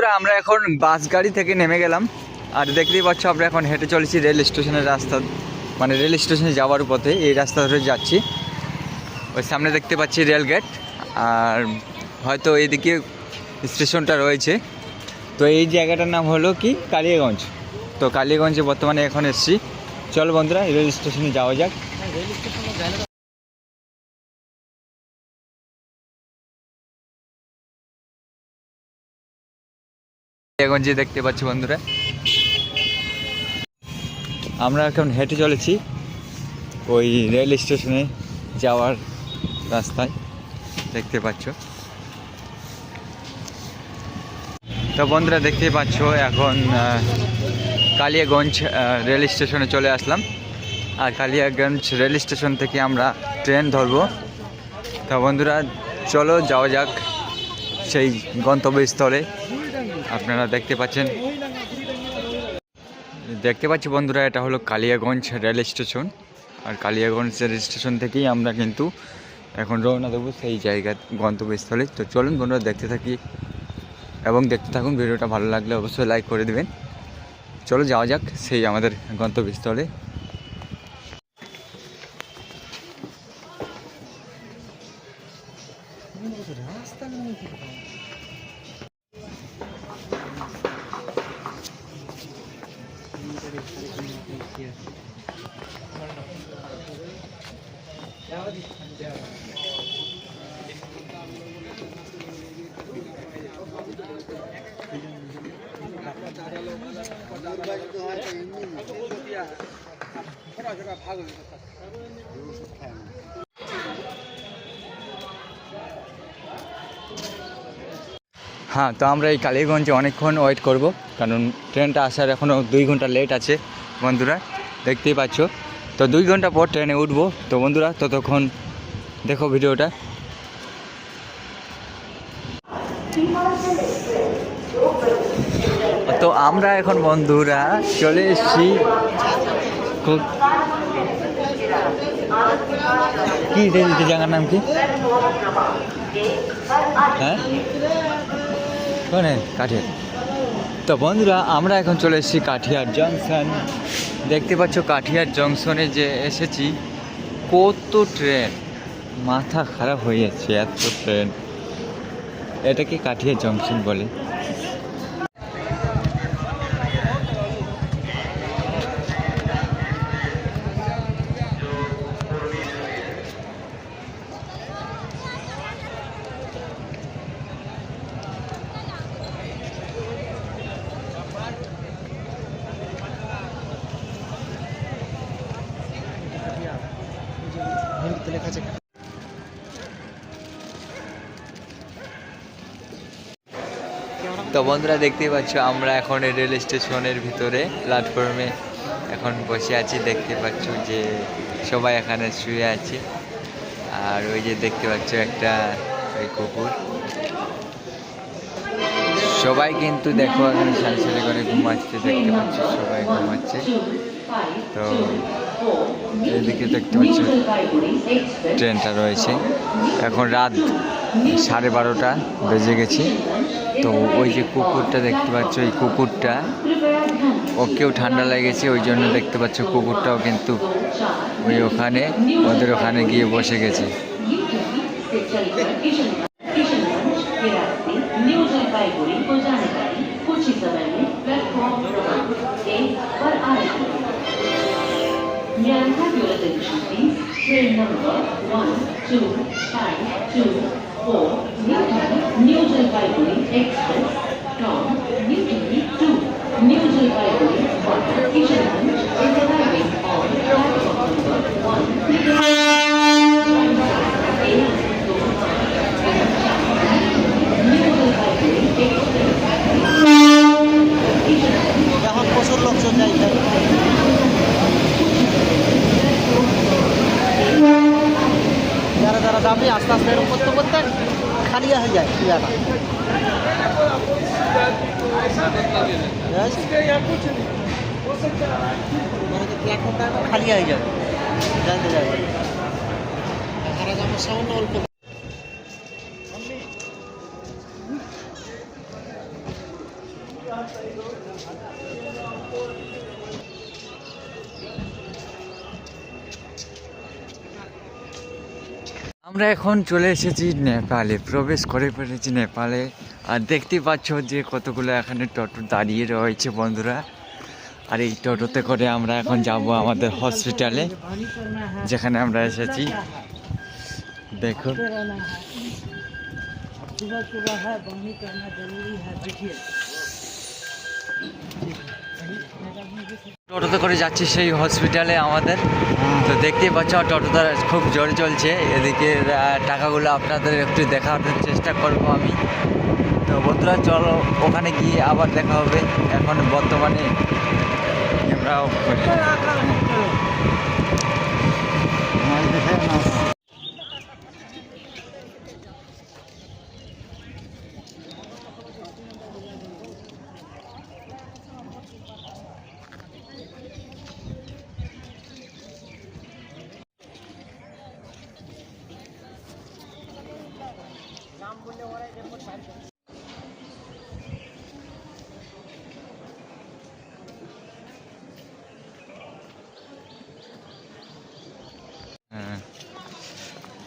বন্ধুরা আমরা এখন বাস গাড়ি থেকে নেমে গেলাম আর দেখতেই পাচ্ছ আমরা এখন হেঁটে চলেছি রেল স্টেশনের রাস্তা, মানে রেল স্টেশনে যাওয়ার পথে এই রাস্তা ধরে যাচ্ছি। ওই সামনে দেখতে পাচ্ছি রেল গেট আর হয়তো এইদিকে স্টেশনটা রয়েছে। তো এই জায়গাটার নাম হলো কি কালিয়াগঞ্জ। তো কালিয়াগঞ্জে বর্তমানে এখন এসেছি। চলো বন্ধুরা রেল স্টেশনে যাওয়া যাক। কালিয়াগঞ্জে দেখতে পাচ্ছি বন্ধুরা আমরা এখন হেঁটে চলেছি ওই রেল স্টেশনে যাওয়ার রাস্তায়, দেখতে পাচ্ছ। তো বন্ধুরা দেখতেই পাচ্ছ এখন কালিয়াগঞ্জ রেল স্টেশনে চলে আসলাম আর কালিয়াগঞ্জ রেল স্টেশন থেকে আমরা ট্রেন ধরবো। তো বন্ধুরা চলো যাওয়া যাক সেই গন্তব্যস্থলে। আপনারা দেখতে পাচ্ছি বন্ধুরা এটা হলো কালিয়াগঞ্জ রেল স্টেশন আর কালিয়াগঞ্জ রেল স্টেশন থেকেই আমরা কিন্তু এখন রওনা দেবো সেই জায়গার গন্তব্যস্থলে। তো চলুন বন্ধুরা দেখতে থাকি এবং দেখতে থাকুন। ভিডিওটা ভালো লাগলে অবশ্যই লাইক করে দেবেন। চলো যাওয়া যাক সেই আমাদের গন্তব্যস্থলে। হ্যাঁ, তো আমরা এই কালিয়াগঞ্জে অনেকক্ষণ ওয়েট করব কারণ ট্রেনটা আসার এখনও 2 ঘন্টা লেট আছে বন্ধুরা, দেখতেই পাচ্ছ। তো 2 ঘন্টা পর ট্রেনে উঠবো। তো বন্ধুরা ততক্ষণ দেখো ভিডিওটা। তো আমরা এখন বন্ধুরা চলে এসেছি কি জায়গার নাম কি? হ্যাঁ কাঠিয়ার। তো বন্ধুরা আমরা এখন চলে এসেছি কাঠিয়ার জংশন। দেখতে পাচ্ছ কাঠিয়ার জংশনে যে এসেছি, কত ট্রেন, মাথা খারাপ হয়ে যাচ্ছে এত ট্রেন। এটাকে কাঠিয়ার জংশন বলে। তো বন্ধুরা দেখতেই পাচ্ছ আমরা এখন রেল স্টেশনের ভিতরে প্ল্যাটফর্মে এখন বসে আছি। দেখতে পাচ্ছ যে সবাই এখানে শুয়ে আছে আর ওই যে দেখতে পাচ্ছ একটা ওই কুকুর। সবাই কিন্তু দেখো এখানে সারি সারি করে ঘুমাচ্ছে, দেখতে পাচ্ছ সবাই ঘুমাচ্ছে। তো এদিকে দেখতে পাচ্ছ ট্রেনটা রয়েছে। এখন রাত 12:30 বেজে গেছে। তো ওই যে কুকুরটা দেখতে পাচ্ছ, এই কুকুরটা ওকেও ঠান্ডা লেগেছে, ওই জন্য দেখতে পাচ্ছ কুকুরটাও কিন্তু ওই ওখানে ওদের ওখানে গিয়ে বসে গেছে। Train number 12524 New Jalpaiguri Express from New Delhi to New Jalpaiguri via Kishanganj is arriving on platform number 1. New Jalpaiguri Express. এখন প্রচুর লোকজন যায়। যারা যারা যাবে আস্তে আস্তে এরকম করতে করতে খালি হয়ে যায় জায়গা। প্ল্যাটফর্মটা খালি হয়ে যাবে, জানতে যাবে। সামান্য অল্প আমরা এখন চলে এসেছি নেপালে, প্রবেশ করে ফেলেছি নেপালে। আর দেখতেই পাচ্ছ যে কতগুলো এখানে টোটো দাঁড়িয়ে রয়েছে বন্ধুরা। আর এই টোটোতে করে আমরা এখন যাব আমাদের হসপিটালে, যেখানে আমরা এসেছি। দেখো টোটোতে করে যাচ্ছি সেই হসপিটালে আমাদের। তো দেখতেই পাচ্ছ টোটোটা খুব জোরে চলছে। এদিকে টাকাগুলো আপনাদের একটু দেখানোর চেষ্টা করব আমি। তো বন্ধুরা চলো ওখানে গিয়ে আবার দেখা হবে। এখন বর্তমানে আমরাও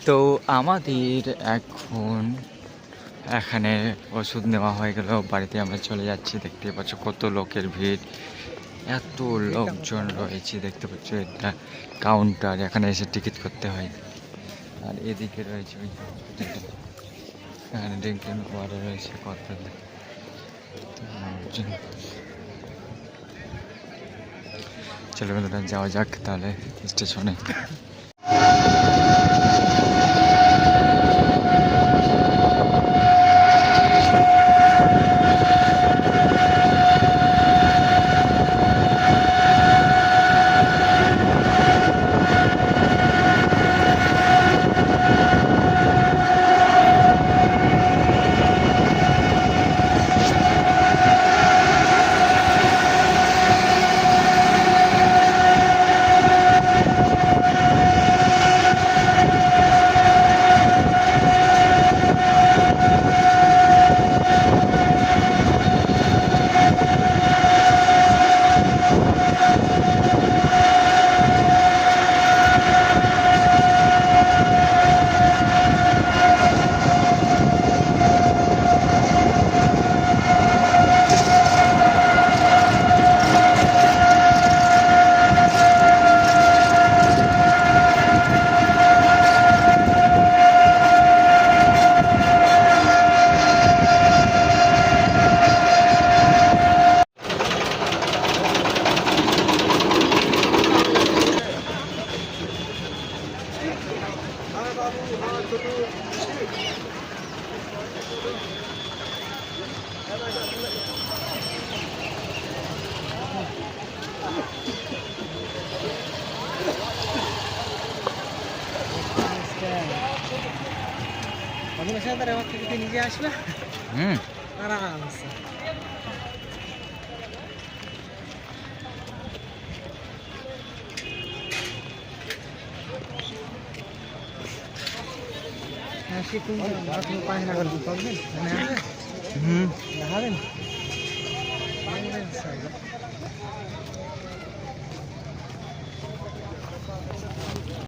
তো আমাদের এখন এখানে ওষুধ নেওয়া হয়ে গেল, বাড়িতে আমরা চলে যাচ্ছি। দেখতে পাচ্ছ কত লোকের ভিড়, এত লোকজন রয়েছে। দেখতে পাচ্ছ এটা কাউন্টার, এখানে এসে টিকিট করতে হয়। আর এদিকে রয়েছে ওই হসপিটালটা, এখানে ড্রিঙ্কিং ওয়াটার রয়েছে কত লোকজন। চলো বন্ধুরা যাওয়া যাক তাহলে স্টেশনে। নিজে আসবে আরামসে। পায়না করবি পাবেন দেখাবেন